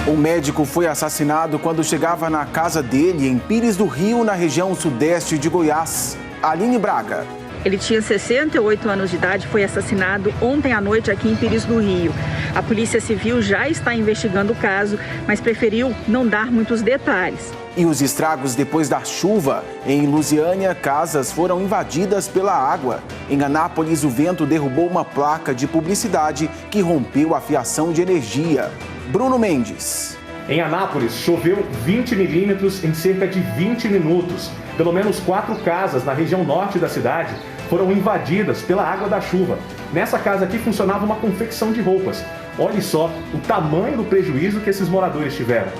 Um médico foi assassinado quando chegava na casa dele em Pires do Rio, na região sudeste de Goiás. Aline Braga. Ele tinha 68 anos de idade, foi assassinado ontem à noite aqui em Pires do Rio. A Polícia Civil já está investigando o caso, mas preferiu não dar muitos detalhes. E os estragos depois da chuva. Em Lusiânia, casas foram invadidas pela água. Em Anápolis, o vento derrubou uma placa de publicidade que rompeu a fiação de energia. Bruno Mendes. Em Anápolis, choveu 20 milímetros em cerca de 20 minutos. Pelo menos 4 casas na região norte da cidade foram invadidas pela água da chuva. Nessa casa aqui funcionava uma confecção de roupas. Olhe só o tamanho do prejuízo que esses moradores tiveram.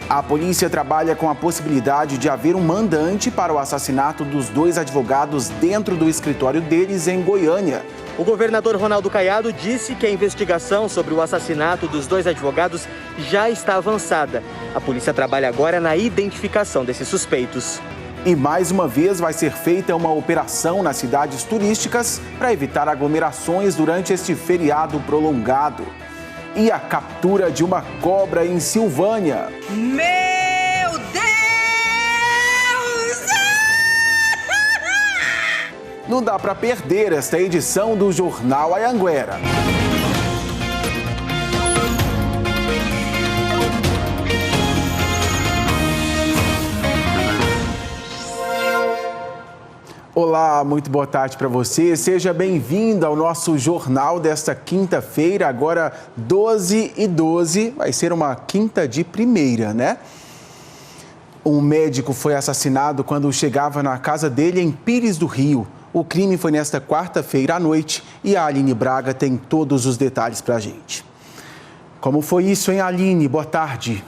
A polícia trabalha com a possibilidade de haver um mandante para o assassinato dos 2 advogados dentro do escritório deles em Goiânia. O governador Ronaldo Caiado disse que a investigação sobre o assassinato dos 2 advogados já está avançada. A polícia trabalha agora na identificação desses suspeitos. E mais uma vez vai ser feita uma operação nas cidades turísticas para evitar aglomerações durante este feriado prolongado. E a captura de uma cobra em Silvânia. Meu Deus! Não dá para perder esta edição do Jornal Anhanguera. Olá, muito boa tarde para você. Seja bem-vindo ao nosso jornal desta quinta-feira, agora 12/12. Vai ser uma quinta de primeira, né? Um médico foi assassinado quando chegava na casa dele em Pires do Rio. O crime foi nesta quarta-feira à noite e a Aline Braga tem todos os detalhes para a gente. Como foi isso, hein, Aline? Boa tarde.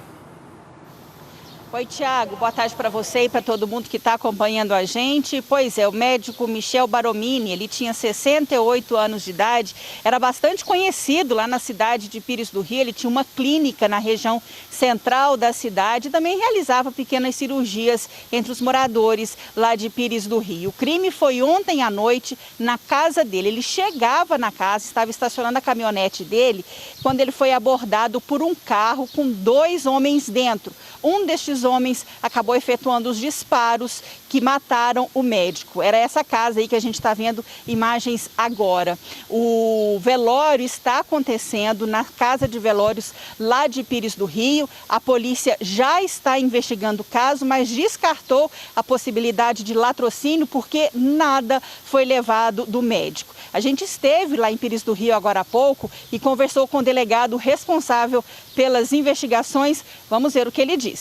Oi, Tiago. Boa tarde para você e para todo mundo que está acompanhando a gente. Pois é, o médico Michel Baromini, ele tinha 68 anos de idade, era bastante conhecido lá na cidade de Pires do Rio. Ele tinha uma clínica na região central da cidade e também realizava pequenas cirurgias entre os moradores lá de Pires do Rio. O crime foi ontem à noite na casa dele. Ele chegava na casa, estava estacionando a caminhonete dele, quando ele foi abordado por um carro com 2 homens dentro. Um destes homens acabou efetuando os disparos que mataram o médico. Era essa casa aí que a gente está vendo imagens agora. O velório está acontecendo na casa de velórios lá de Pires do Rio. A polícia já está investigando o caso, mas descartou a possibilidade de latrocínio porque nada foi levado do médico. A gente esteve lá em Pires do Rio agora há pouco e conversou com o delegado responsável pelas investigações. Vamos ver o que ele disse.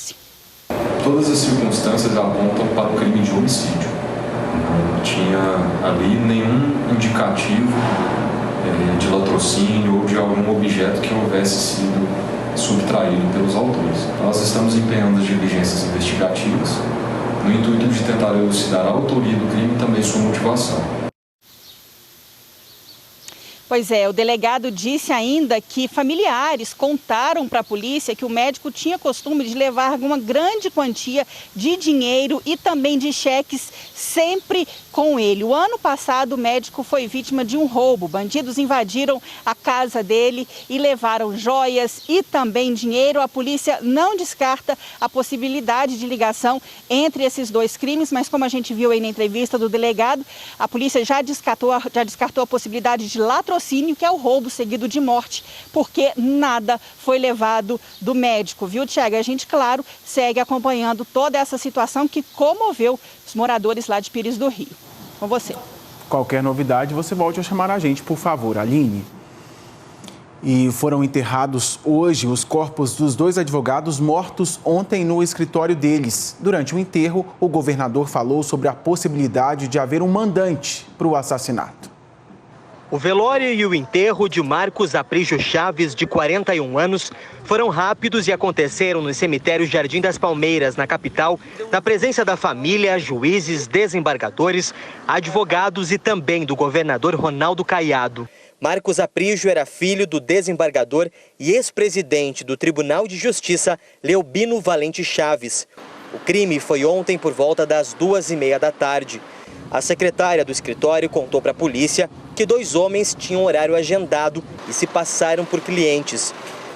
Todas as circunstâncias apontam para o crime de homicídio. Não tinha ali nenhum indicativo de latrocínio ou de algum objeto que houvesse sido subtraído pelos autores. Nós estamos empenhando as diligências investigativas no intuito de tentar elucidar a autoria do crime e também sua motivação. Pois é, o delegado disse ainda que familiares contaram para a polícia que o médico tinha costume de levar uma grande quantia de dinheiro e também de cheques sempre com ele. O ano passado o médico foi vítima de um roubo. Bandidos invadiram a casa dele e levaram joias e também dinheiro. A polícia não descarta a possibilidade de ligação entre esses 2 crimes, mas como a gente viu aí na entrevista do delegado, a polícia já descartou a possibilidade de latrocínio, que é o roubo seguido de morte, porque nada foi levado do médico, viu, Tiago? A gente, claro, segue acompanhando toda essa situação que comoveu os moradores lá de Pires do Rio. Com você. Qualquer novidade, você volte a chamar a gente, por favor, Aline. E foram enterrados hoje os corpos dos 2 advogados mortos ontem no escritório deles. Durante o enterro, o governador falou sobre a possibilidade de haver um mandante para o assassinato. O velório e o enterro de Marcos Aprígio Chaves, de 41 anos, foram rápidos e aconteceram no cemitério Jardim das Palmeiras, na capital, na presença da família, juízes, desembargadores, advogados e também do governador Ronaldo Caiado. Marcos Aprígio era filho do desembargador e ex-presidente do Tribunal de Justiça, Leobino Valente Chaves. O crime foi ontem por volta das 2h30 da tarde. A secretária do escritório contou para a polícia que 2 homens tinham horário agendado e se passaram por clientes.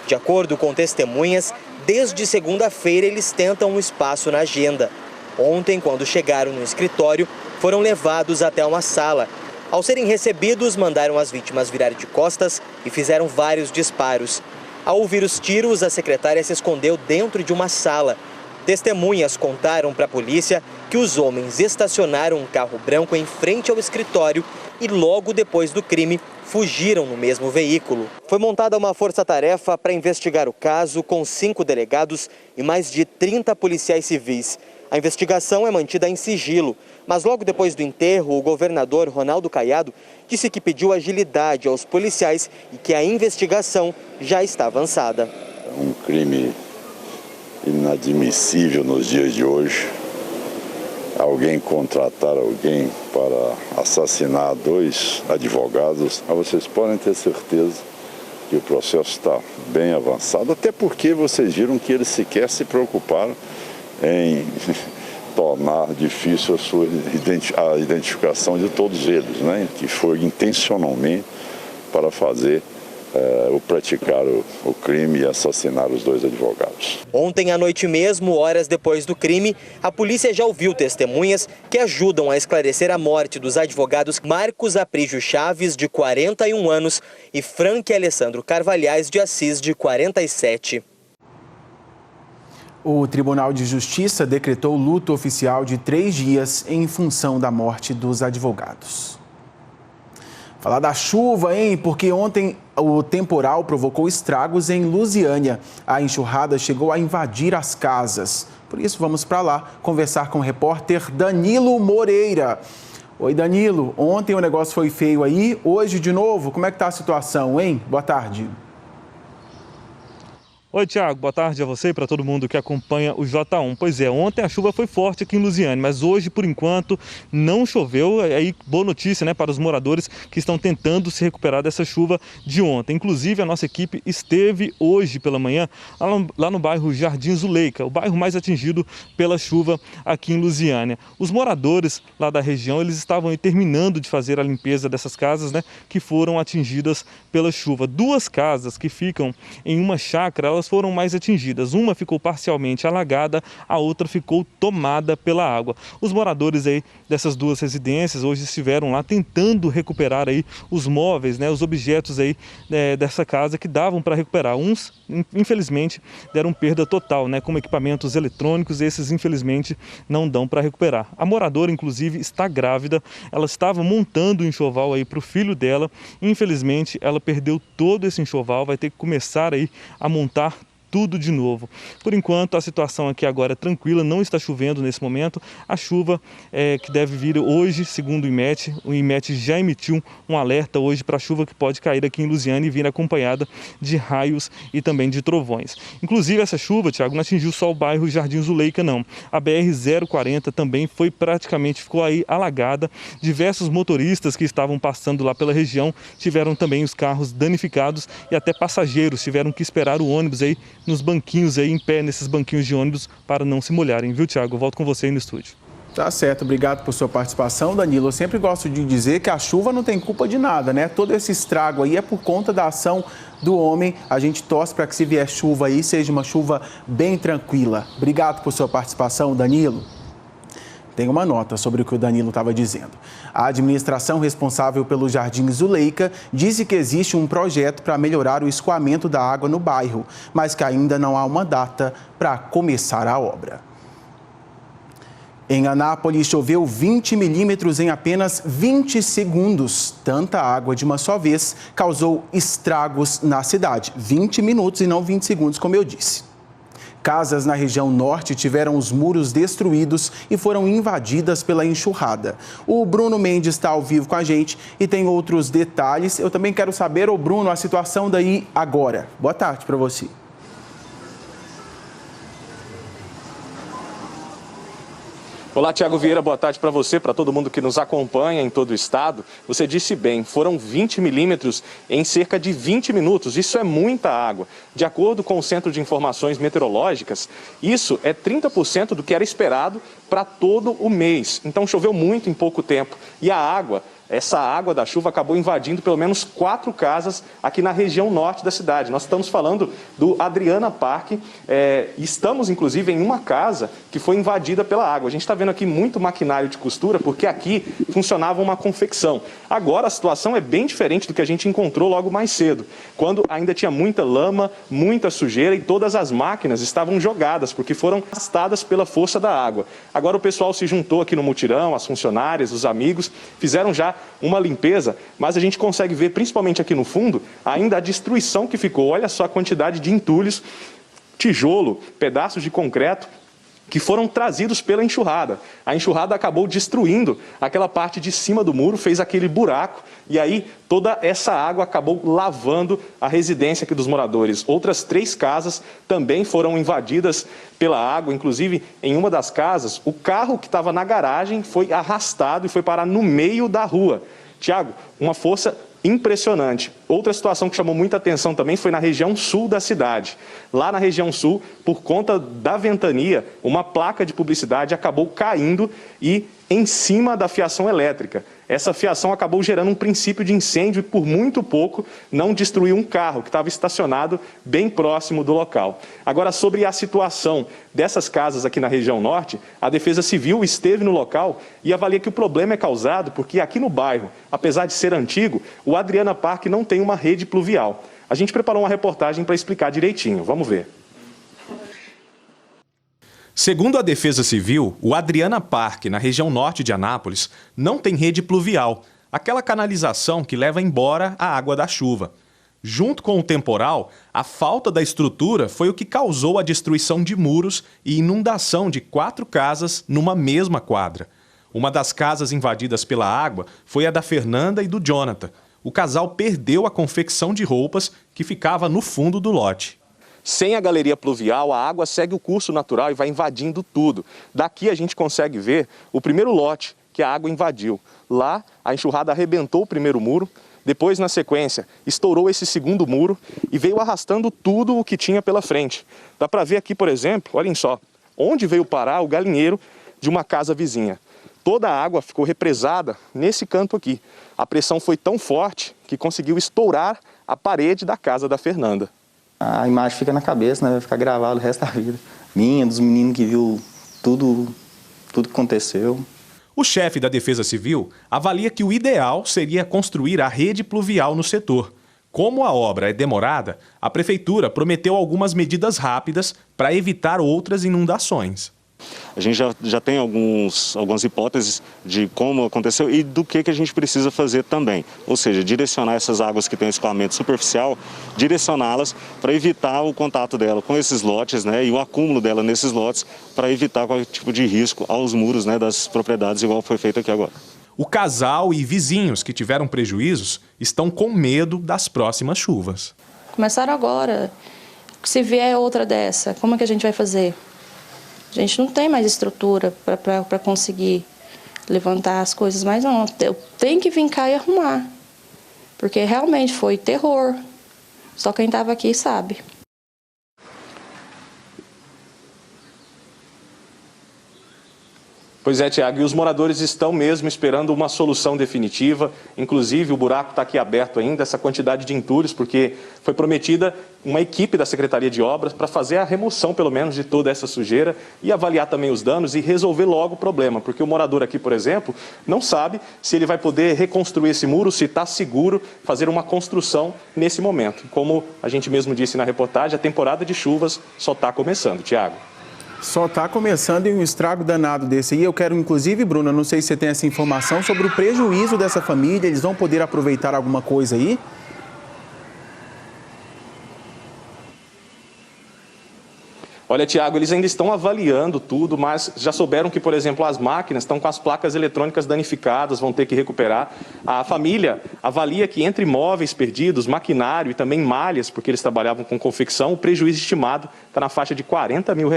De acordo com testemunhas, desde segunda-feira eles tentam um espaço na agenda. Ontem, quando chegaram no escritório, foram levados até uma sala. Ao serem recebidos, mandaram as vítimas virar de costas e fizeram vários disparos. Ao ouvir os tiros, a secretária se escondeu dentro de uma sala. Testemunhas contaram para a polícia que os homens estacionaram um carro branco em frente ao escritório e logo depois do crime fugiram no mesmo veículo. Foi montada uma força-tarefa para investigar o caso com 5 delegados e mais de 30 policiais civis. A investigação é mantida em sigilo, mas logo depois do enterro, o governador Ronaldo Caiado disse que pediu agilidade aos policiais e que a investigação já está avançada. É um crime inadmissível nos dias de hoje. Alguém contratar alguém para assassinar 2 advogados, mas vocês podem ter certeza que o processo está bem avançado, até porque vocês viram que eles sequer se preocuparam em tornar difícil a identificação de todos eles, né? Que foi intencionalmente para fazer ou praticar o crime e assassinar os 2 advogados. Ontem à noite mesmo, horas depois do crime, a polícia já ouviu testemunhas que ajudam a esclarecer a morte dos advogados Marcos Aprígio Chaves, de 41 anos, e Frank Alessandro Carvalhais de Assis, de 47. O Tribunal de Justiça decretou luto oficial de 3 dias em função da morte dos advogados. Falar da chuva, hein? Porque ontem o temporal provocou estragos em Lusiânia. A enxurrada chegou a invadir as casas. Por isso, vamos para lá conversar com o repórter Danilo Moreira. Oi, Danilo. Ontem o negócio foi feio aí. Hoje, de novo, como é que está a situação, hein? Boa tarde. Oi, Tiago, boa tarde a você e para todo mundo que acompanha o J1. Pois é, ontem a chuva foi forte aqui em Lusiânia, mas hoje, por enquanto, não choveu. Aí, boa notícia, né, para os moradores que estão tentando se recuperar dessa chuva de ontem. Inclusive, a nossa equipe esteve hoje pela manhã lá no bairro Jardim Zuleika, o bairro mais atingido pela chuva aqui em Lusiânia. Os moradores lá da região, eles estavam aí terminando de fazer a limpeza dessas casas, né, que foram atingidas pela chuva. 2 casas que ficam em uma chácara, elas foram mais atingidas. Uma ficou parcialmente alagada, a outra ficou tomada pela água. Os moradores aí dessas 2 residências hoje estiveram lá tentando recuperar aí os móveis, né, os objetos aí dessa casa que davam para recuperar. Uns, infelizmente, deram perda total, né, como equipamentos eletrônicos, esses infelizmente não dão para recuperar. A moradora, inclusive, está grávida, ela estava montando um enxoval aí para o filho dela, infelizmente ela perdeu todo esse enxoval, vai ter que começar aí a montar tudo de novo. Por enquanto, a situação aqui agora é tranquila, não está chovendo nesse momento. A chuva que deve vir hoje, segundo o IMET já emitiu um alerta hoje para a chuva que pode cair aqui em Lusiânia e vir acompanhada de raios e também de trovões. Inclusive, essa chuva, Tiago, não atingiu só o bairro Jardim Zuleika, não. A BR-040 também ficou aí alagada. Diversos motoristas que estavam passando lá pela região tiveram também os carros danificados e até passageiros tiveram que esperar o ônibus aí nos banquinhos aí, em pé, nesses banquinhos de ônibus, para não se molharem, viu, Tiago? Eu volto com você aí no estúdio. Tá certo, obrigado por sua participação, Danilo. Eu sempre gosto de dizer que a chuva não tem culpa de nada, né? Todo esse estrago aí é por conta da ação do homem. A gente torce para que, se vier chuva aí, seja uma chuva bem tranquila. Obrigado por sua participação, Danilo. Tem uma nota sobre o que o Danilo estava dizendo. A administração responsável pelo Jardim Zuleika disse que existe um projeto para melhorar o escoamento da água no bairro, mas que ainda não há uma data para começar a obra. Em Anápolis, choveu 20 milímetros em apenas 20 segundos. Tanta água de uma só vez causou estragos na cidade. 20 minutos e não 20 segundos, como eu disse. Casas na região norte tiveram os muros destruídos e foram invadidas pela enxurrada. O Bruno Mendes está ao vivo com a gente e tem outros detalhes. Eu também quero saber, Bruno, a situação daí agora. Boa tarde para você. Olá, Tiago Vieira, boa tarde para você, para todo mundo que nos acompanha em todo o estado. Você disse bem, foram 20 milímetros em cerca de 20 minutos. Isso é muita água. De acordo com o Centro de Informações Meteorológicas, isso é 30% do que era esperado para todo o mês. Então choveu muito em pouco tempo. E a água essa água da chuva acabou invadindo pelo menos 4 casas aqui na região norte da cidade. Nós estamos falando do Adriana Park, estamos inclusive em uma casa que foi invadida pela água. A gente está vendo aqui muito maquinário de costura, porque aqui funcionava uma confecção. Agora a situação é bem diferente do que a gente encontrou logo mais cedo, quando ainda tinha muita lama, muita sujeira e todas as máquinas estavam jogadas, porque foram arrastadas pela força da água. Agora o pessoal se juntou aqui no mutirão, as funcionárias, os amigos, fizeram já uma limpeza, mas a gente consegue ver, principalmente aqui no fundo, ainda a destruição que ficou. Olha só a quantidade de entulhos, tijolo, pedaços de concreto que foram trazidos pela enxurrada. A enxurrada acabou destruindo aquela parte de cima do muro, fez aquele buraco, e aí toda essa água acabou lavando a residência aqui dos moradores. Outras 3 casas também foram invadidas pela água, inclusive em uma das casas, o carro que estava na garagem foi arrastado e foi parar no meio da rua. Tiago, uma força impressionante. Outra situação que chamou muita atenção também foi na região sul da cidade. Lá na região sul, por conta da ventania, uma placa de publicidade acabou caindo e em cima da fiação elétrica. Essa fiação acabou gerando um princípio de incêndio e por muito pouco não destruiu um carro que estava estacionado bem próximo do local. Agora, sobre a situação dessas casas aqui na região norte, a Defesa Civil esteve no local e avalia que o problema é causado porque aqui no bairro, apesar de ser antigo, o Adriana Park não tem uma rede pluvial. A gente preparou uma reportagem para explicar direitinho. Vamos ver. Segundo a Defesa Civil, o Adriana Park, na região norte de Anápolis, não tem rede pluvial, aquela canalização que leva embora a água da chuva. Junto com o temporal, a falta da estrutura foi o que causou a destruição de muros e inundação de 4 casas numa mesma quadra. Uma das casas invadidas pela água foi a da Fernanda e do Jonathan. O casal perdeu a confecção de roupas que ficava no fundo do lote. Sem a galeria pluvial, a água segue o curso natural e vai invadindo tudo. Daqui a gente consegue ver o primeiro lote que a água invadiu. Lá, a enxurrada arrebentou o primeiro muro, depois, na sequência, estourou esse segundo muro e veio arrastando tudo o que tinha pela frente. Dá para ver aqui, por exemplo, olhem só, onde veio parar o galinheiro de uma casa vizinha. Toda a água ficou represada nesse canto aqui. A pressão foi tão forte que conseguiu estourar a parede da casa da Fernanda. A imagem fica na cabeça, né? Vai ficar gravado o resto da vida. Minha, dos meninos que viu tudo que aconteceu. O chefe da Defesa Civil avalia que o ideal seria construir a rede pluvial no setor. Como a obra é demorada, a Prefeitura prometeu algumas medidas rápidas para evitar outras inundações. A gente já tem algumas hipóteses de como aconteceu e do que a gente precisa fazer também. Ou seja, direcionar essas águas que têm escoamento superficial, direcioná-las para evitar o contato dela com esses lotes, né, e o acúmulo dela nesses lotes para evitar qualquer tipo de risco aos muros, né, das propriedades, igual foi feito aqui agora. O casal e vizinhos que tiveram prejuízos estão com medo das próximas chuvas. Começaram agora. Se vier outra dessa, como é que a gente vai fazer? A gente não tem mais estrutura para conseguir levantar as coisas, mas não, eu tenho que vir cá e arrumar, porque realmente foi terror, só quem estava aqui sabe. Pois é, Tiago, e os moradores estão mesmo esperando uma solução definitiva. Inclusive, o buraco está aqui aberto ainda, essa quantidade de entulhos, porque foi prometida uma equipe da Secretaria de Obras para fazer a remoção, pelo menos, de toda essa sujeira e avaliar também os danos e resolver logo o problema. Porque o morador aqui, por exemplo, não sabe se ele vai poder reconstruir esse muro, se está seguro fazer uma construção nesse momento. Como a gente mesmo disse na reportagem, a temporada de chuvas só está começando. Tiago. Só está começando e um estrago danado desse aí. Eu quero, inclusive, Bruna, não sei se você tem essa informação sobre o prejuízo dessa família. Eles vão poder aproveitar alguma coisa aí? Olha, Tiago, eles ainda estão avaliando tudo, mas já souberam que, por exemplo, as máquinas estão com as placas eletrônicas danificadas, vão ter que recuperar. A família avalia que entre móveis perdidos, maquinário e também malhas, porque eles trabalhavam com confecção, o prejuízo estimado está na faixa de R$40 mil.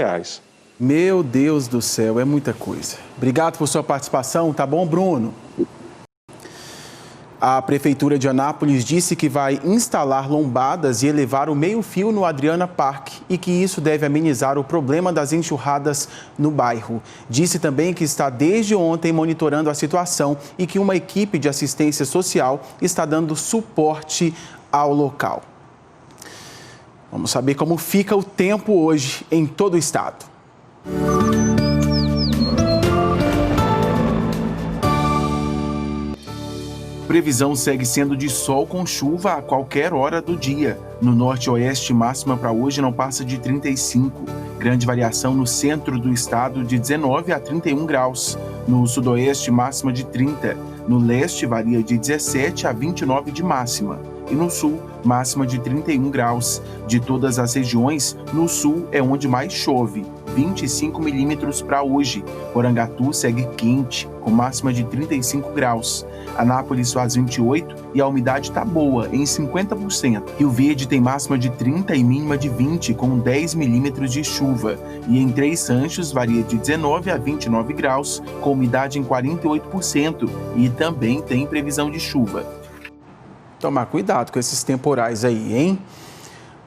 Meu Deus do céu, é muita coisa. Obrigado por sua participação, tá bom, Bruno? A Prefeitura de Anápolis disse que vai instalar lombadas e elevar o meio-fio no Adriana Park e que isso deve amenizar o problema das enxurradas no bairro. Disse também que está desde ontem monitorando a situação e que uma equipe de assistência social está dando suporte ao local. Vamos saber como fica o tempo hoje em todo o estado. Previsão segue sendo de sol com chuva a qualquer hora do dia. No norte e oeste, máxima para hoje não passa de 35. Grande variação no centro do estado de 19 a 31 graus. No sudoeste, máxima de 30. No leste, varia de 17 a 29 de máxima. E no sul, máxima de 31 graus. De todas as regiões, no sul é onde mais chove, 25 milímetros para hoje. Porangatu segue quente, com máxima de 35 graus. Anápolis faz 28 e a umidade está boa, em 50%. Rio Verde tem máxima de 30 e mínima de 20, com 10 milímetros de chuva. E em Três Santos varia de 19 a 29 graus, com umidade em 48%. E também tem previsão de chuva. Tomar cuidado com esses temporais aí, hein?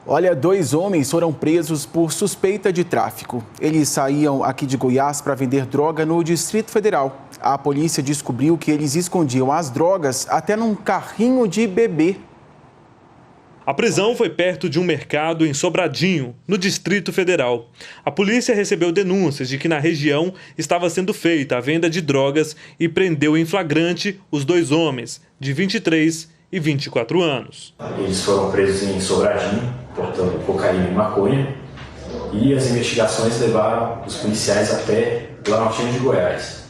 Olha, 2 homens foram presos por suspeita de tráfico. Eles saíam aqui de Goiás para vender droga no Distrito Federal. A polícia descobriu que eles escondiam as drogas até num carrinho de bebê. A prisão foi perto de um mercado em Sobradinho, no Distrito Federal. A polícia recebeu denúncias de que na região estava sendo feita a venda de drogas e prendeu em flagrante os 2 homens, de 23 e 24 anos. Eles foram presos em Sobradinho, portando cocaína e maconha, e as investigações levaram os policiais até Planaltina de Goiás,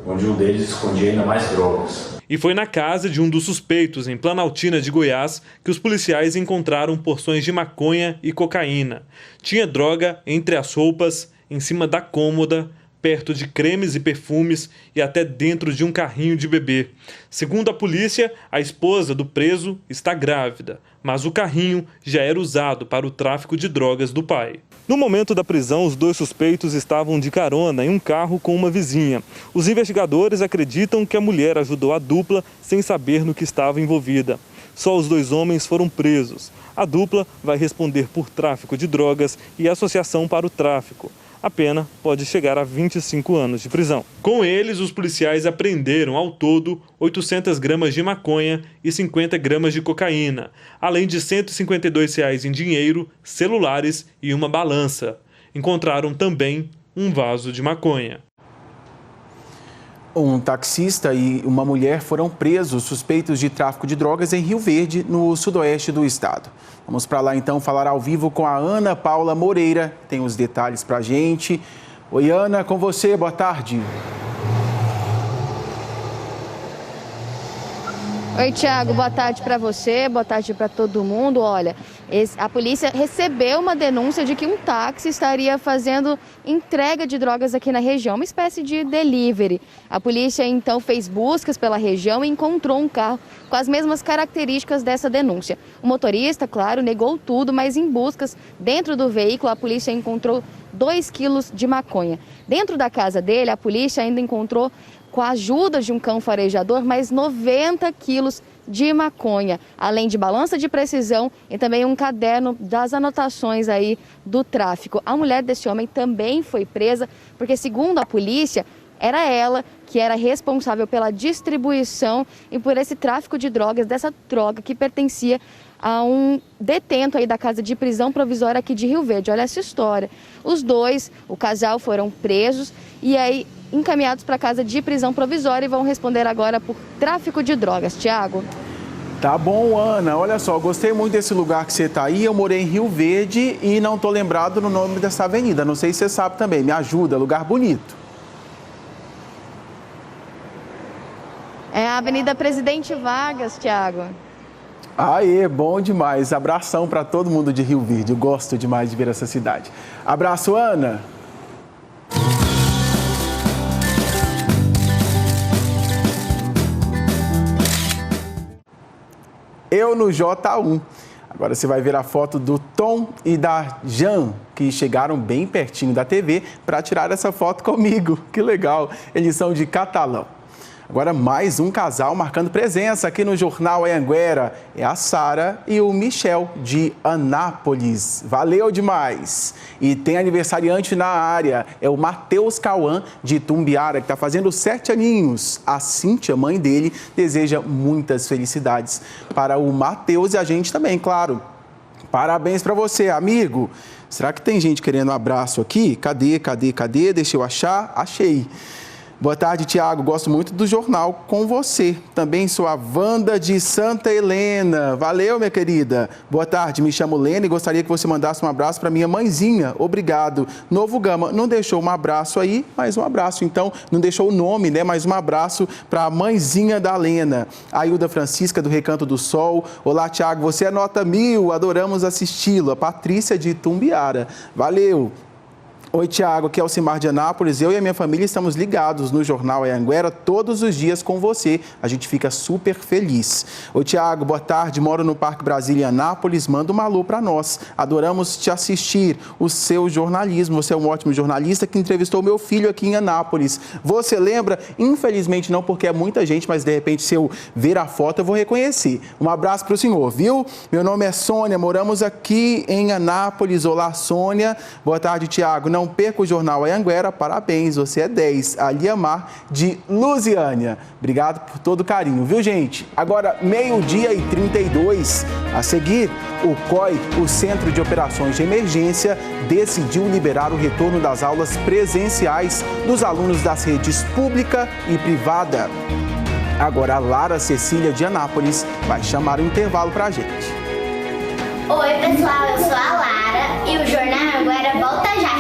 onde um deles escondia ainda mais drogas. E foi na casa de um dos suspeitos, em Planaltina de Goiás, que os policiais encontraram porções de maconha e cocaína. Tinha droga entre as roupas, em cima da cômoda, perto de cremes e perfumes e até dentro de um carrinho de bebê. Segundo a polícia, a esposa do preso está grávida, mas o carrinho já era usado para o tráfico de drogas do pai. No momento da prisão, os 2 suspeitos estavam de carona em um carro com uma vizinha. Os investigadores acreditam que a mulher ajudou a dupla sem saber no que estava envolvida. Só os 2 homens foram presos. A dupla vai responder por tráfico de drogas e associação para o tráfico. A pena pode chegar a 25 anos de prisão. Com eles, os policiais apreenderam ao todo 800 gramas de maconha e 50 gramas de cocaína, além de R$ 152 em dinheiro, celulares e uma balança. Encontraram também um vaso de maconha. Um taxista e uma mulher foram presos suspeitos de tráfico de drogas em Rio Verde, no sudoeste do estado. Vamos para lá então falar ao vivo com a Ana Paula Moreira, tem os detalhes para a gente. Oi Ana, com você, boa tarde. Oi, Tiago, boa tarde para você, boa tarde para todo mundo. Olha, a polícia recebeu uma denúncia de que um táxi estaria fazendo entrega de drogas aqui na região, uma espécie de delivery. A polícia então fez buscas pela região e encontrou um carro com as mesmas características dessa denúncia. O motorista, claro, negou tudo, mas em buscas dentro do veículo a polícia encontrou 2 quilos de maconha. Dentro da casa dele, a polícia ainda encontrou, com a ajuda de um cão farejador, mais 90 quilos de maconha, além de balança de precisão e também um caderno das anotações aí do tráfico. A mulher desse homem também foi presa porque, segundo a polícia, era ela que era responsável pela distribuição e por esse tráfico de drogas, dessa droga que pertencia a um detento aí da casa de prisão provisória aqui de Rio Verde. Olha essa história. Os 2, o casal, foram presos e aí encaminhados para a casa de prisão provisória e vão responder agora por tráfico de drogas. Tiago. Tá bom, Ana. Olha só, gostei muito desse lugar que você está aí. Eu morei em Rio Verde e não estou lembrado no nome dessa avenida. Não sei se você sabe também. Me ajuda, lugar bonito. É a Avenida Presidente Vargas, Tiago. Aê, bom demais. Abração para todo mundo de Rio Verde. Eu gosto demais de ver essa cidade. Abraço, Ana. Eu no J1. Agora você vai ver a foto do Tom e da Jan, que chegaram bem pertinho da TV para tirar essa foto comigo. Que legal. Eles são de Catalão. Agora mais um casal marcando presença aqui no Jornal Anhanguera. É a Sara e o Michel de Anápolis. Valeu demais! E tem aniversariante na área, é o Matheus Cauã de Itumbiara, que está fazendo 7 aninhos. A Cíntia, mãe dele, deseja muitas felicidades para o Matheus e a gente também, claro. Parabéns para você, amigo. Será que tem gente querendo um abraço aqui? Cadê? Deixa eu achar. Achei. Boa tarde, Tiago. Gosto muito do jornal com você. Também sou a Wanda de Santa Helena. Valeu, minha querida. Boa tarde, me chamo Lena e gostaria que você mandasse um abraço para minha mãezinha. Obrigado. Novo Gama não deixou um abraço aí, mas um abraço. Então, não deixou o nome, né? Mas um abraço para a mãezinha da Lena. A Hilda Francisca, do Recanto do Sol. Olá, Tiago. Você é nota 1000. Adoramos assisti-lo. A Patrícia de Itumbiara. Valeu. Oi, Tiago, aqui é o Alcimar de Anápolis. Eu e a minha família estamos ligados no Jornal Anhanguera todos os dias com você. A gente fica super feliz. Oi, Tiago, boa tarde. Moro no Parque Brasília, em Anápolis. Manda um alô para nós. Adoramos te assistir. O seu jornalismo. Você é um ótimo jornalista que entrevistou meu filho aqui em Anápolis. Você lembra? Infelizmente não, porque é muita gente, mas de repente se eu ver a foto eu vou reconhecer. Um abraço para o senhor, viu? Meu nome é Sônia, moramos aqui em Anápolis. Olá, Sônia. Boa tarde, Tiago. Não perca o Jornal Anhanguera, parabéns, você é 10. A Liamar de Lusiânia. Obrigado por todo o carinho, viu, gente? Agora, 12h32. A seguir, o COI, o Centro de Operações de Emergência, decidiu liberar o retorno das aulas presenciais dos alunos das redes pública e privada. Agora, a Lara Cecília de Anápolis vai chamar o intervalo pra gente. Oi, pessoal, eu sou a Lara e o Jornal Anhanguera volta já.